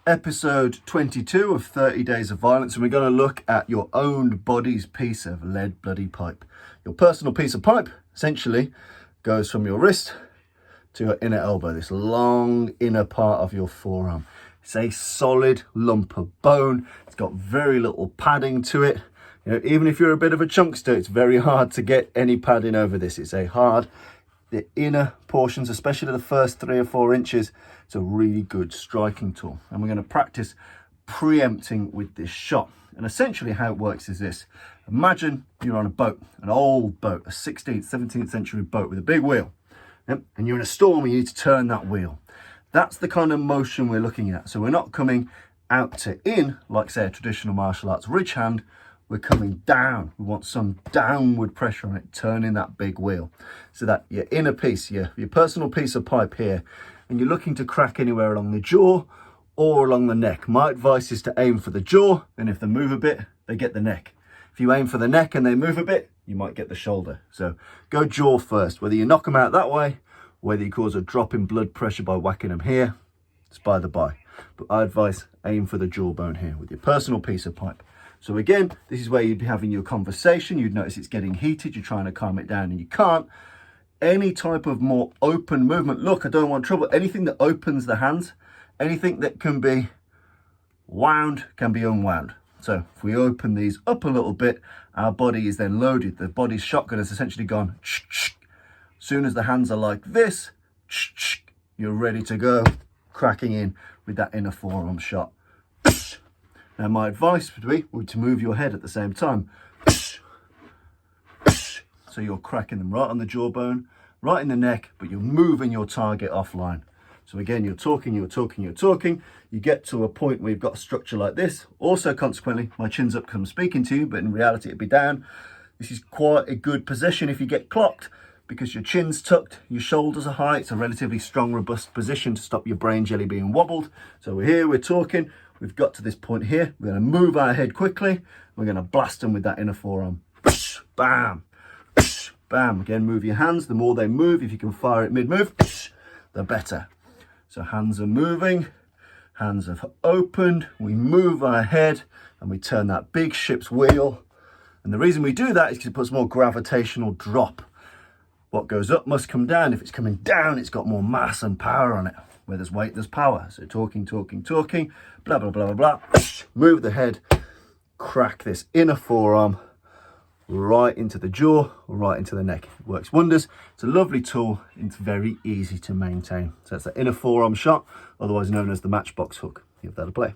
Episode 22 of 30 Days of Violence, and we're going to look at your own body's piece of lead bloody pipe. Your personal piece of pipe essentially goes from your wrist to your inner elbow, this long inner part of your forearm. It's a solid lump of bone. It's got very little padding to it. You know, even if you're a bit of a chunkster, it's very hard to get any padding over this. It's the inner portions, especially the first 3 or 4 inches, it's a really good striking tool. And we're going to practice preempting with this shot. And essentially how it works is this. Imagine you're on a boat, an old boat, a 16th, 17th century boat with a big wheel. Yep. And you're in a storm and you need to turn that wheel. That's the kind of motion we're looking at. So we're not coming out to in, like say a traditional martial arts ridge hand. We're coming down. We want some downward pressure on it, turning that big wheel. So that your inner piece, your personal piece of pipe here, and you're looking to crack anywhere along the jaw or along the neck. My advice is to aim for the jaw, and if they move a bit, they get the neck. If you aim for the neck and they move a bit, you might get the shoulder. So go jaw first. Whether you knock them out that way, whether you cause a drop in blood pressure by whacking them here, it's by the by. But I advise aim for the jawbone here with your personal piece of pipe. So again, this is where you'd be having your conversation. You'd notice it's getting heated. You're trying to calm it down and you can't. Any type of more open movement. Look, I don't want trouble. Anything that opens the hands, anything that can be wound can be unwound. So if we open these up a little bit, our body is then loaded. The body's shotgun has essentially gone. As soon as the hands are like this, you're ready to go, cracking in with that inner forearm shot. Now my advice would be to move your head at the same time. So you're cracking them right on the jawbone, right in the neck, but you're moving your target offline. So again, you're talking. You get to a point where you've got a structure like this. Also, consequently, my chin's up because I'm speaking to you, but in reality it'd be down. This is quite a good position if you get clocked because your chin's tucked, your shoulders are high. It's a relatively strong, robust position to stop your brain jelly being wobbled. So we're here, we're talking. We've got to this point here. We're going to move our head quickly. We're going to blast them with that inner forearm. Bam. Bam. Again, move your hands. The more they move, if you can fire it mid-move, the better. So hands are moving. Hands have opened. We move our head and we turn that big ship's wheel. And the reason we do that is because it puts more gravitational drop. What goes up must come down. If it's coming down, it's got more mass and power on it. Where there's weight, there's power. So talking, blah, blah, blah, blah, blah. Move the head, crack this inner forearm right into the jaw, right into the neck. It works wonders. It's a lovely tool. It's very easy to maintain. So that's the inner forearm shot, otherwise known as the matchbox hook. Give that a play.